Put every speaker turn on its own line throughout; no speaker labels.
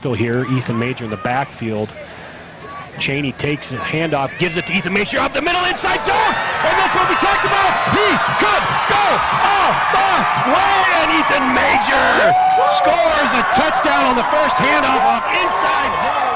still here. Ethan Major in the backfield. Cheney takes a handoff, gives it to Ethan Major up the middle, inside zone, and that's what we talked about. He could go all the way, and Ethan Major scores a touchdown on the first handoff off inside zone.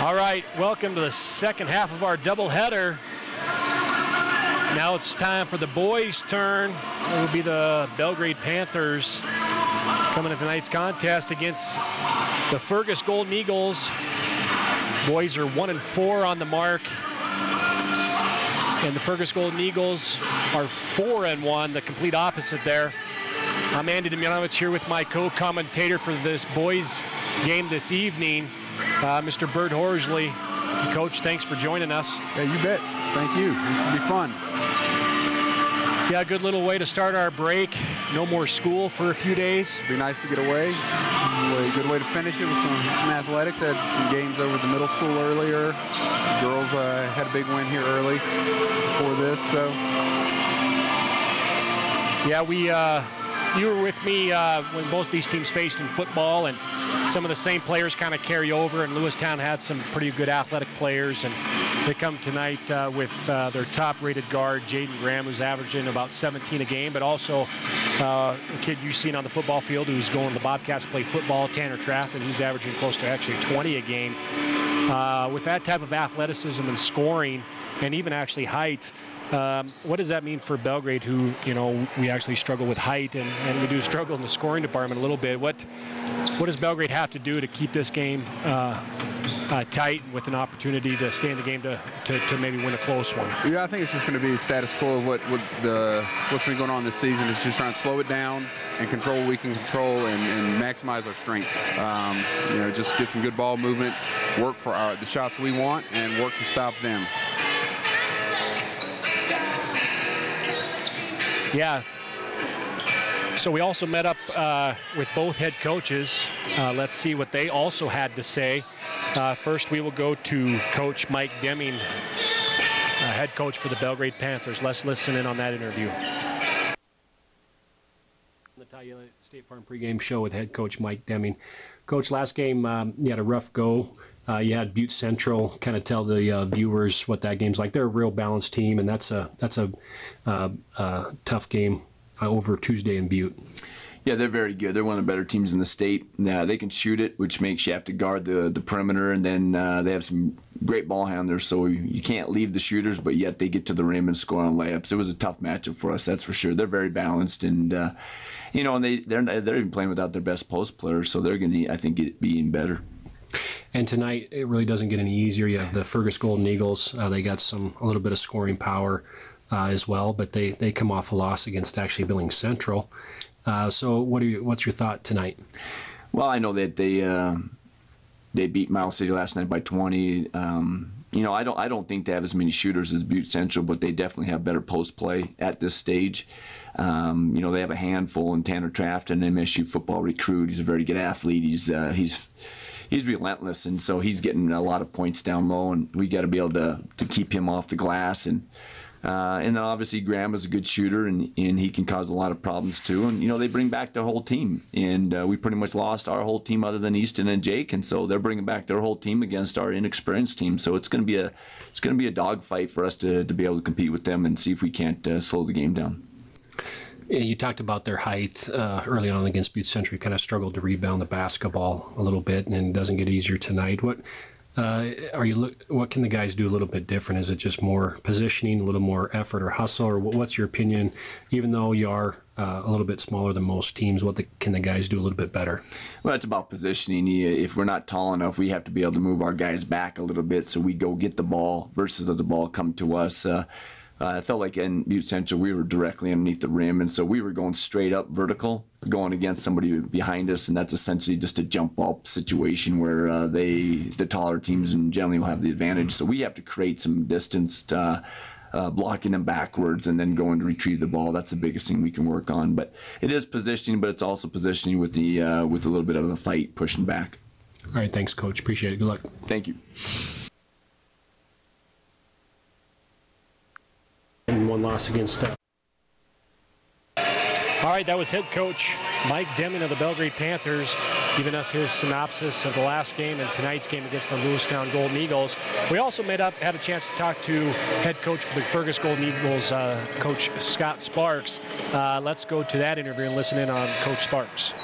All right, welcome to the second half of our doubleheader. Now it's time for the boys' turn. It will be the Belgrade Panthers coming to tonight's contest against the Fergus Golden Eagles. Boys are 1-4 on the mark, and the Fergus Golden Eagles are 4-1, the complete opposite there. I'm Andy Demyanovich here with my co-commentator for this boys' game this evening, Mr. Bert Horsley. Coach, thanks for joining us.
Yeah, you bet. Thank you. This will be fun.
Yeah, good little way to start our break. No more school for a few days.
Be nice to get away. Good way to finish it with some athletics. Had some games over the middle school earlier. The girls had a big win here early before this. So
yeah, you were with me when both these teams faced in football, and some of the same players kind of carry over, and Lewistown had some pretty good athletic players, and they come tonight with their top-rated guard, Jaden Graham, who's averaging about 17 a game, but also a kid you've seen on the football field who's going to the Bobcats to play football, Tanner Trafton. He's averaging close to actually 20 a game. With that type of athleticism and scoring, and even actually height, what does that mean for Belgrade, who, you know, we actually struggle with height, and we do struggle in the scoring department a little bit? What does Belgrade have to do to keep this game tight, with an opportunity to stay in the game to maybe win a close one?
yeah, I think it's just going to be status quo of what's been going on this season. Is just trying to slow it down and control what we can control, and maximize our strengths. You know, just get some good ball movement, work for the shots we want, and work to stop them.
Yeah. So we also met up with both head coaches. Let's see what they also had to say. First, we will go to Coach Mike Deming, head coach for the Belgrade Panthers. Let's listen in on that interview. The Tallulah State Farm pregame show with head coach Mike Deming. Coach, last game you had a rough go. You had Butte Central. Kind of tell the viewers what that game's like. They're a real balanced team, and that's a tough game over Tuesday in Butte.
Yeah, they're very good. They're one of the better teams in the state. They can shoot it, which makes you have to guard the perimeter, and then they have some great ball handlers, so you can't leave the shooters, but yet they get to the rim and score on layups. It was a tough matchup for us, that's for sure. They're very balanced, and you know, and they're even playing without their best post players, so they're going to, I think, be even better.
And tonight, it really doesn't get any easier. You have the Fergus Golden Eagles. They got a little bit of scoring power as well, but they come off a loss against actually Billings Central. So what's your thought tonight?
Well, I know that they beat Miles City last night by 20. You know, I don't think they have as many shooters as Butte Central, but they definitely have better post play at this stage. You know, they have a handful in Tanner Trafton, an MSU football recruit. He's a very good athlete. He's relentless, and so he's getting a lot of points down low, and we got to be able to keep him off the glass. And then obviously Graham is a good shooter, and he can cause a lot of problems too. And you know, they bring back their whole team, and we pretty much lost our whole team other than Easton and Jake, and so they're bringing back their whole team against our inexperienced team. So it's going to be a dogfight for us to be able to compete with them and see if we can't slow the game down.
Yeah, you talked about their height early on against Butte Central. You kind of struggled to rebound the basketball a little bit, and it doesn't get easier tonight. What can the guys do a little bit different? Is it just more positioning, a little more effort or hustle, or what's your opinion? Even though you are a little bit smaller than most teams, can the guys do a little bit better? Well,
it's about positioning. If we're not tall enough, we have to be able to move our guys back a little bit so we go get the ball versus let the ball come to us. I felt like in Butte Central we were directly underneath the rim, and so we were going straight up vertical, going against somebody behind us, and that's essentially just a jump ball situation where the taller teams generally will have the advantage. So we have to create some distance blocking them backwards and then going to retrieve the ball. That's the biggest thing we can work on. But it is positioning, but it's also positioning with a little bit of a fight, pushing back.
All right, thanks, Coach. Appreciate it. Good luck.
Thank you.
And one loss against.
All right, that was head coach Mike Deming of the Belgrade Panthers giving us his synopsis of the last game and tonight's game against the Lewistown Golden Eagles. We also had a chance to talk to head coach for the Fergus Golden Eagles, Coach Scott Sparks. Let's go to that interview and listen in on Coach Sparks.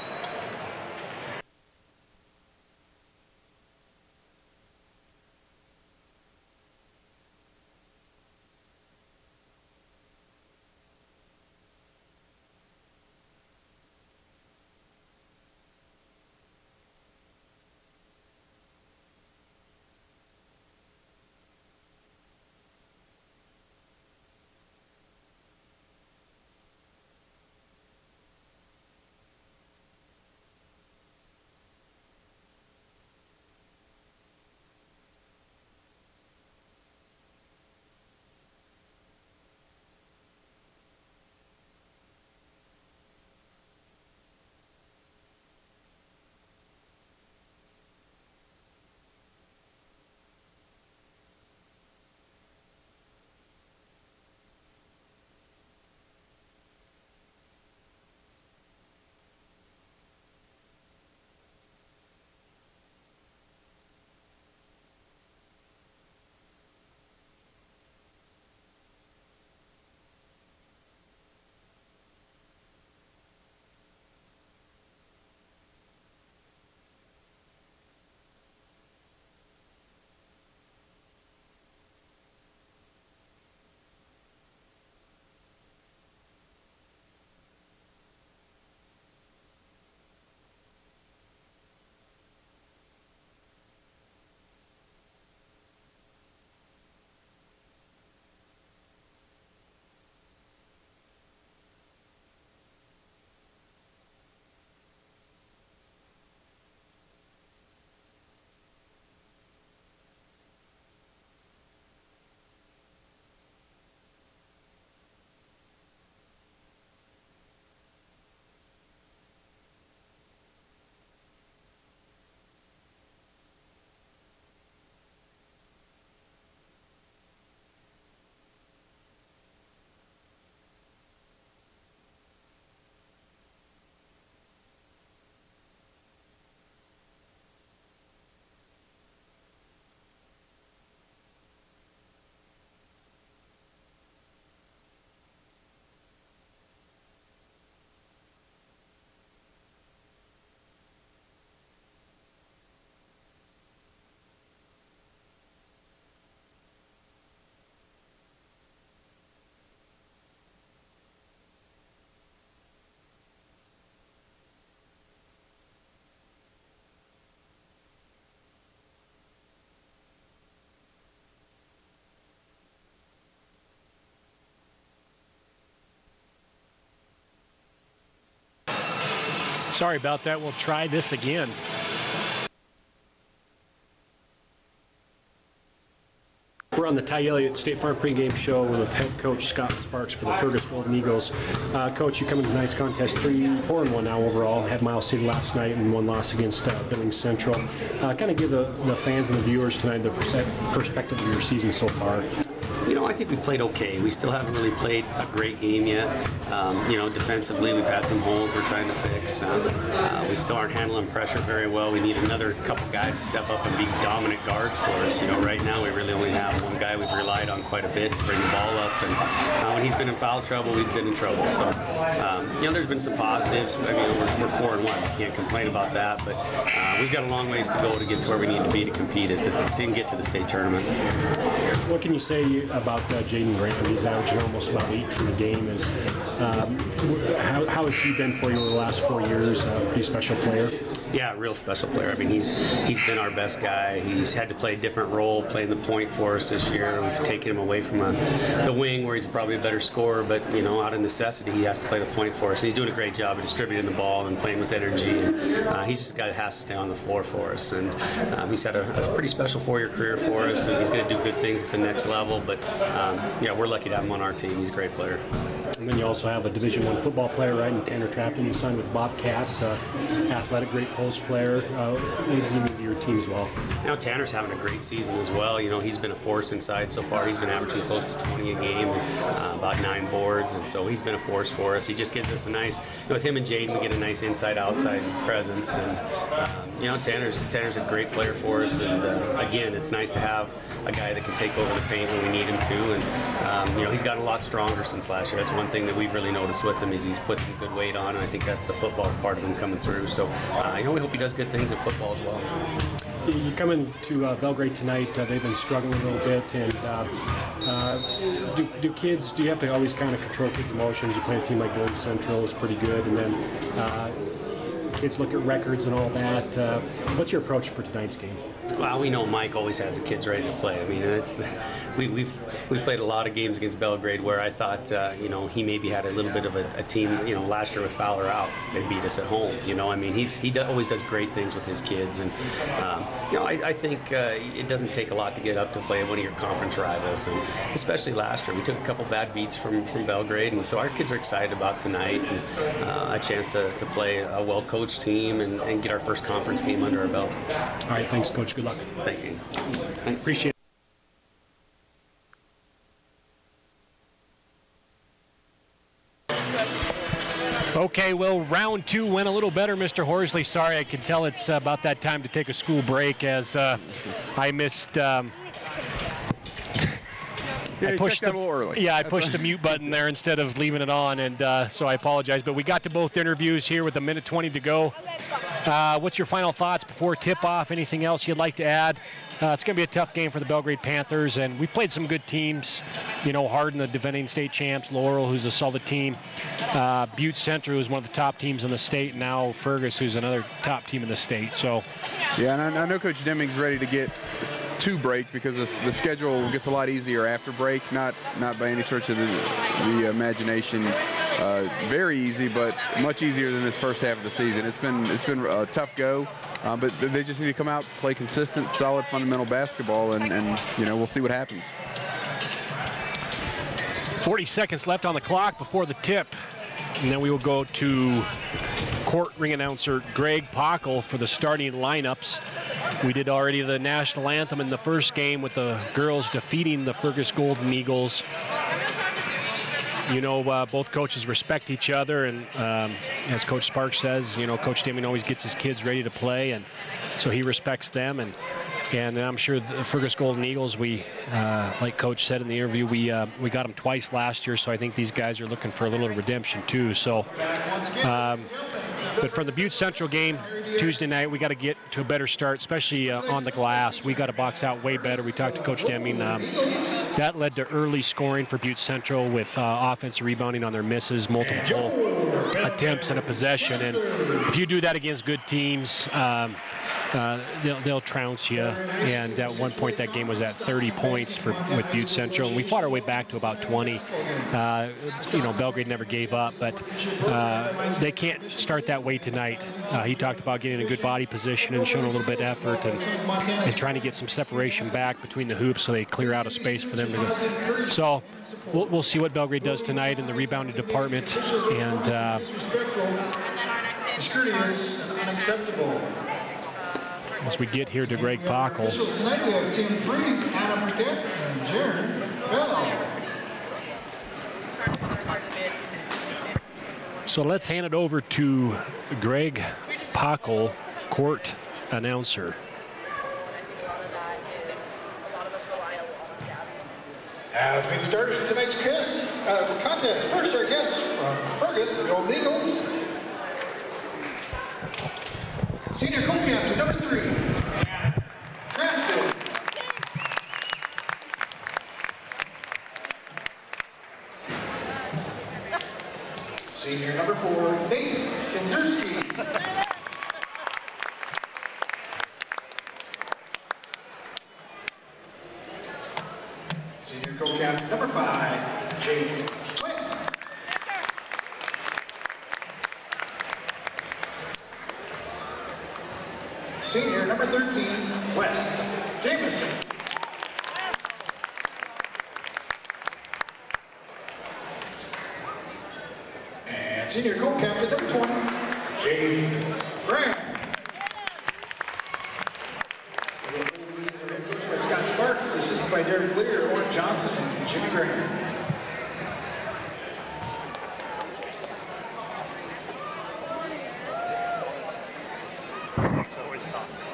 Sorry about that. We'll try this again.
We're on the Ty Elliott State Farm pregame show with head coach Scott Sparks for the Fergus Golden Eagles. Coach, you come into tonight's contest 4-1 now overall. Had Miles City last night and one loss against Billings Central. Kind of give the fans and the viewers tonight the perspective of your season so far.
You know, I think we played okay. We still haven't really played a great game yet. You know, defensively, we've had some holes we're trying to fix. We still aren't handling pressure very well. We need another couple guys to step up and be dominant guards for us. You know, right now we really only have one guy we've relied on quite a bit to bring the ball up. And when he's been in foul trouble, we've been in trouble. So, you know, there's been some positives. I mean, we're 4-1. We can't complain about that. But we've got a long ways to go to get to where we need to be to compete. It didn't get to the state tournament.
What can you say about Jaden Graham? He's averaging almost about 18 a game. How has he been for you over the last 4 years? A pretty special player.
Yeah, real special player. I mean, he's been our best guy. He's had to play a different role, playing the point for us this year. We've taken him away from the wing, where he's probably a better scorer, but out of necessity, he has to play the point for us. He's doing a great job of distributing the ball and playing with energy. And, he's just a guy that has to stay on the floor for us. And he's had a pretty special 4-year career for us, and he's going to do good things at the next level. But we're lucky to have him on our team. He's a great player.
And then you also have a Division I football player, right, in Tanner Trafton. You signed with Bobcats, athletic, great post player. What does he mean to your team as well?
Tanner's having a great season as well. He's been a force inside so far. He's been averaging close to 20 a game, about 9 boards, and so he's been a force for us. He just gives us a nice, with him and Jaden, we get a nice inside-outside presence. And Tanner's a great player for us. And again, it's nice to have a guy that can take over the paint when we need him to. And he's gotten a lot stronger since last year. That's one thing that we've really noticed with him, is he's put some good weight on, and I think that's the football part of him coming through. So we hope he does good things in football as well.
You come into Belgrade tonight. They've been struggling a little bit, and do you have to always kind of control kids' emotions? You play a team like Golden Central is pretty good, and then kids look at records and all that. What's your approach for tonight's game?
Well, we know Mike always has the kids ready to play. I mean, we've played a lot of games against Belgrade where I thought he maybe had a little bit of a team. Last year with Fowler out, they beat us at home. I mean, he always does great things with his kids, and I think it doesn't take a lot to get up to play one of your conference rivals, and especially last year we took a couple bad beats from Belgrade, and so our kids are excited about tonight and a chance to play a well-coached team and get our first conference game under our belt.
All right, thanks, Coach. Good luck.
Thanks, Ian.
Thanks. Appreciate it.
Okay, well, round 2 went a little better, Mr. Horsley. Sorry, I can tell it's about that time to take a school break, as I missed.
I pushed it a little early.
Yeah, I pushed the mute button there instead of leaving it on, and so I apologize. But we got to both interviews here with 1:20 to go. What's your final thoughts before tip-off? Anything else you'd like to add? It's going to be a tough game for the Belgrade Panthers, and we played some good teams. Hardin, the defending state champs, Laurel, who's a solid team, Butte Central, who's one of the top teams in the state, and now Fergus, who's another top team in the state. So,
yeah, and I know Coach Deming's ready to get to break, because the schedule gets a lot easier after break. Not by any stretch of the imagination very easy, but much easier than this first half of the season. It's been a tough go, but they just need to come out, play consistent, solid, fundamental basketball, and we'll see what happens.
40 seconds left on the clock before the tip, and then we will go to court ring announcer Greg Pockel for the starting lineups. We did already the national anthem in the first game with the girls defeating the Fergus Golden Eagles. Both coaches respect each other, and as Coach Sparks says, Coach Deming always gets his kids ready to play, and so he respects them. And I'm sure the Fergus Golden Eagles, like Coach said in the interview, we got them twice last year, so I think these guys are looking for a little redemption too. So, but for the Butte Central game Tuesday night, we got to get to a better start, especially on the glass. We got to box out way better. We talked to Coach Deming. That led to early scoring for Butte Central with offensive rebounding on their misses, multiple attempts and a possession. And if you do that against good teams, they'll trounce you. And at one point, that game was at 30 points with Butte Central, and we fought our way back to about 20. Belgrade never gave up, but they can't start that way tonight. He talked about getting a good body position and showing a little bit of effort and trying to get some separation back between the hoops so they clear out a space for them to go. So we'll see what Belgrade does tonight in the rebounding department. And
unacceptable.
As we get here to Greg Pockel.
Tonight we have Tim Freeze, Anna Burkett, and Jaron Bell.
So let's hand it over to Greg Pockel, court announcer.
As we start tonight's contest, first our guest from Fergus, the Golden Eagles. Senior co-captain, number 3, Trafton. Senior number 4, Nate Kinzerski. Senior co-captain number 5, Jake Clinton. Senior number 13, Wes Jameson. And senior co-captain number 20, Jade Graham. Coached by Scott Sparks, assisted by Derek Lear, Orin Johnson, and Jimmy Graham.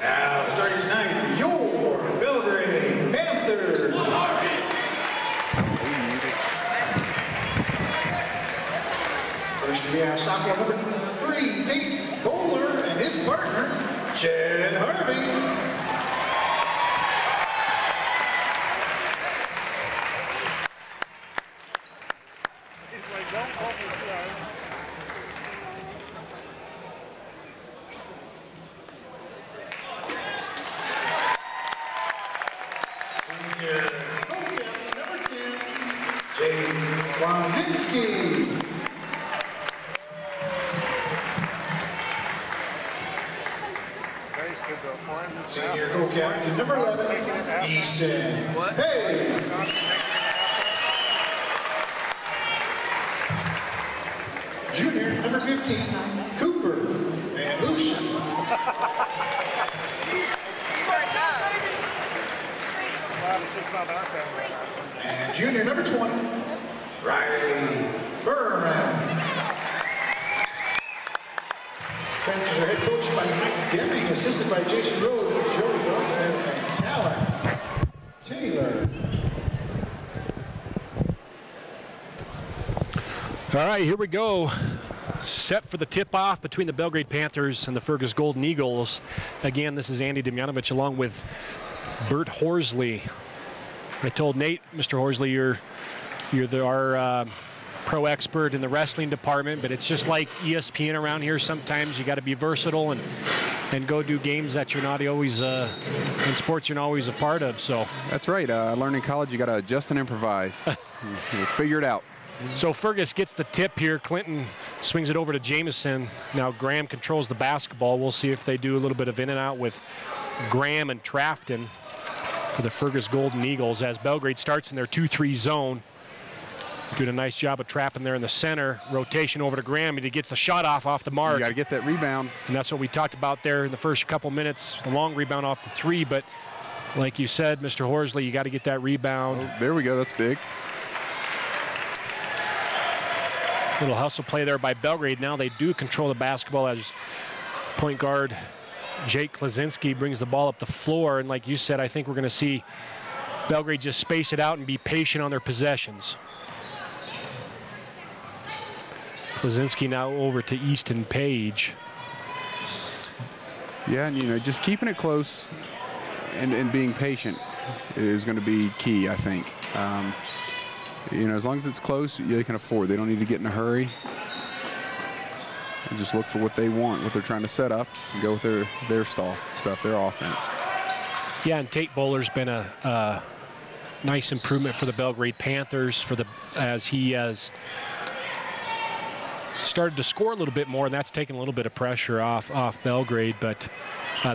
Now, starting tonight, your Belgrade Panthers. First we have sophomore number 3, Tate Bowler, and his partner, Chad Harvey. Senior co-captain number 2, Jay Wanzinski. Senior co-captain number 11, Easton. Hey! Junior number 15, Cooper and Lucian. And junior number 20, Riley Berman. Panthers are head coached by Mike Deming, assisted by Jason Rose, Joey Wilson, and Talon Taylor.
All right, here we go. Set for the tip-off between the Belgrade Panthers and the Fergus Golden Eagles. Again, this is Andy Demjanovic along with Bert Horsley. I told Nate, Mr. Horsley, you're our pro expert in the wrestling department, but it's just like ESPN around here. Sometimes you got to be versatile and go do games that you're not always in sports you're not always a part of. So
that's right. I learned in college you got to adjust and improvise. You figure it out.
So Fergus gets the tip here. Clinton swings it over to Jameson. Now Graham controls the basketball. We'll see if they do a little bit of in and out with Graham and Trafton for the Fergus Golden Eagles as Belgrade starts in their 2-3 zone. Doing a nice job of trapping there in the center. Rotation over to Graham, and he gets the shot off the mark.
You got to get that rebound.
And that's what we talked about there in the first couple minutes, the long rebound off the 3. But like you said, Mr. Horsley, you got to get that rebound.
Oh, there we go. That's big.
Little hustle play there by Belgrade. Now they do control the basketball as point guard Jake Klaczynski brings the ball up the floor. And like you said, I think we're going to see Belgrade just space it out and be patient on their possessions. Klaczynski now over to Easton Page.
Yeah, and just keeping it close and being patient is going to be key, I think. As long as it's close, they can afford. They don't need to get in a hurry. And just look for what they want, what they're trying to set up, and go with their style stuff, their offense.
Yeah, and Tate Bowler's been a nice improvement for the Belgrade Panthers as he has started to score a little bit more, and that's taken a little bit of pressure off Belgrade, but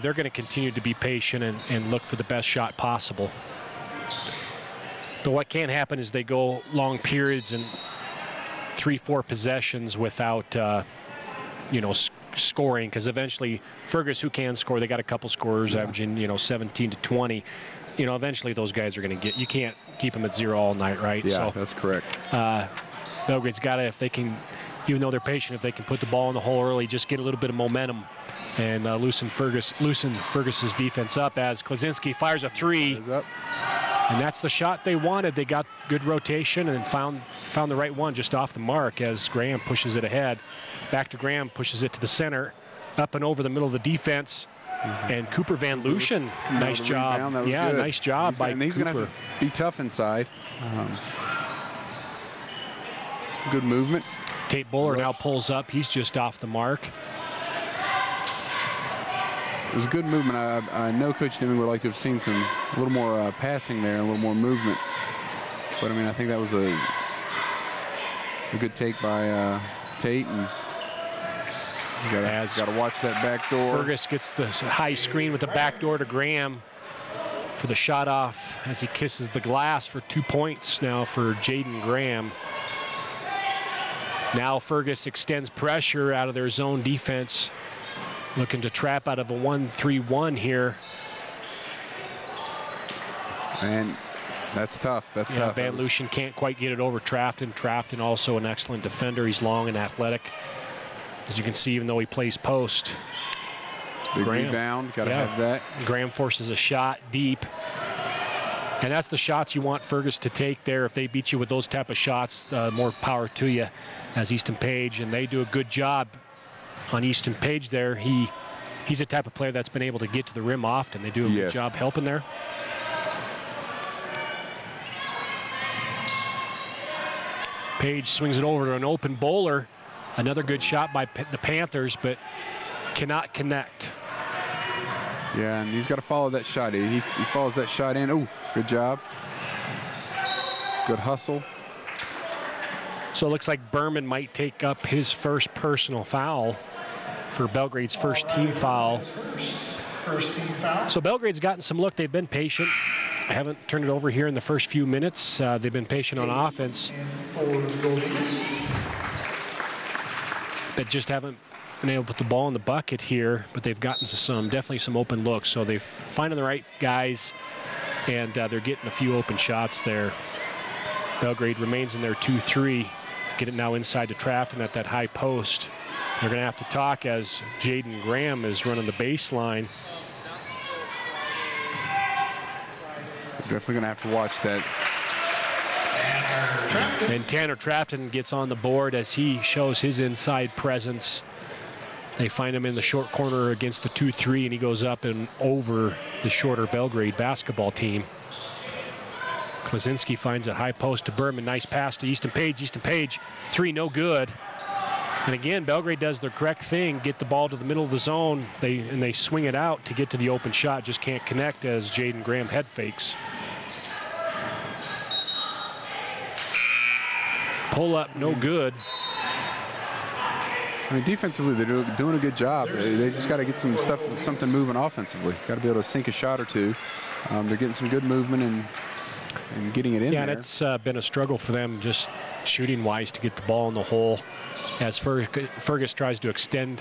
they're going to continue to be patient and look for the best shot possible. But what can happen is they go long periods and 3-4 possessions without, scoring, because eventually Fergus, who can score, they got a couple scorers averaging, 17 to 20. Eventually those guys are going to get, you can't keep them at 0 all night, right?
Yeah,
so,
that's correct.
Belgrade's got to, if they can, even though they're patient, if they can put the ball in the hole early, just get a little bit of momentum and loosen Fergus's defense up as Klaczynski fires a 3. And that's the shot they wanted. They got good rotation and found the right one just off the mark as Graham pushes it ahead. Back to Graham, pushes it to the center, up and over the middle of the defense. And Cooper Van Lucian, nice job. Yeah,
good.
Nice job by Cooper.
He's going to have to be tough inside. Good movement.
Tate Bowler now pulls up. He's just off the mark.
It was a good movement. I know Coach Deming would like to have seen a little more passing there, a little more movement. But I mean, I think that was a good take by Tate, and you gotta watch that back door.
Fergus gets the high screen with the back door to Graham for the shot off as he kisses the glass for 2 points now for Jaden Graham. Now Fergus extends pressure out of their zone defense, looking to trap out of a 1-3-1 here.
And that's tough. That's tough.
Van Lushen can't quite get it over Trafton. Trafton also an excellent defender. He's long and athletic. As you can see, even though he plays post.
Big rebound, gotta have that.
Graham forces a shot deep. And that's the shots you want Fergus to take there. If they beat you with those type of shots, more power to you as Easton Page. And they do a good job on Easton Page there. He's a type of player that's been able to get to the rim often. They do a good job helping there. Page swings it over to an open bowler. Another good shot by the Panthers, but cannot connect.
Yeah, and he's got to follow that shot. He follows that shot in. Oh, good job. Good hustle.
So it looks like Berman might take up his first personal foul for Belgrade's first team foul.
First team foul.
So Belgrade's gotten some look. They've been patient. Haven't turned it over here in the first few minutes. They've been patient on offense. But just haven't been able to put the ball in the bucket here, but they've gotten definitely some open looks. So they're finding the right guys, and they're getting a few open shots there. Belgrade remains in their 2-3. Get it now inside to Trafton at that high post. They're going to have to talk as Jaden Graham is running the baseline.
Definitely going to have to watch that.
And Tanner Trafton gets on the board as he shows his inside presence. They find him in the short corner against the 2-3, and he goes up and over the shorter Belgrade basketball team. Klaczynski finds a high post to Berman. Nice pass to Easton Page. Easton Page, three, no good. And again, Belgrade does the correct thing, get the ball to the middle of the zone, and they swing it out to get to the open shot, just can't connect as Jaden Graham head fakes. Pull up, no good.
I mean, defensively, they're doing a good job. They just got to get something moving offensively. Got to be able to sink a shot or two. They're getting some good movement and getting it in there.
Yeah, and it's been a struggle for them just shooting-wise to get the ball in the hole as Fergus tries to extend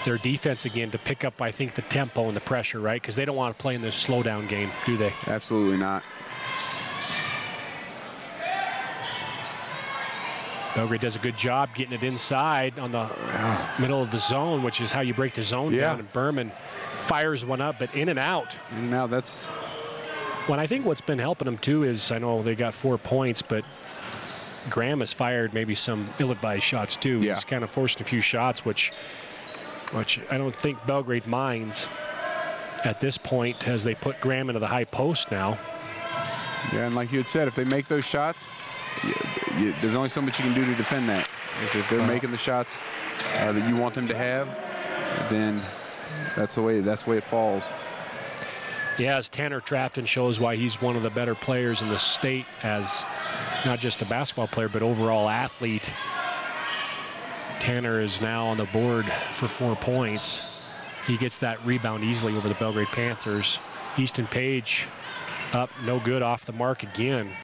their defense again to pick up, I think, the tempo and the pressure, right? Because they don't want to play in this slow-down game, do they?
Absolutely not.
Belgrade does a good job getting it inside on the middle of the zone, which is how you break the zone down. And Berman fires one up, but in and out.
In and out, that's...
Well, I think what's been helping them, too, is I know they got 4 points, but Graham has fired maybe some ill-advised shots, too.
Yeah.
He's kind of forced a few shots, which I don't think Belgrade minds at this point as they put Graham into the high post now.
Yeah, and like you had said, if they make those shots, there's only so much you can do to defend that. If they're making the shots that you want them to have, then that's the way it falls.
Yeah, as Tanner Trafton shows why he's one of the better players in the state as not just a basketball player, but overall athlete. Tanner is now on the board for 4 points. He gets that rebound easily over the Belgrade Panthers. Easton Page up, no good, off the mark again.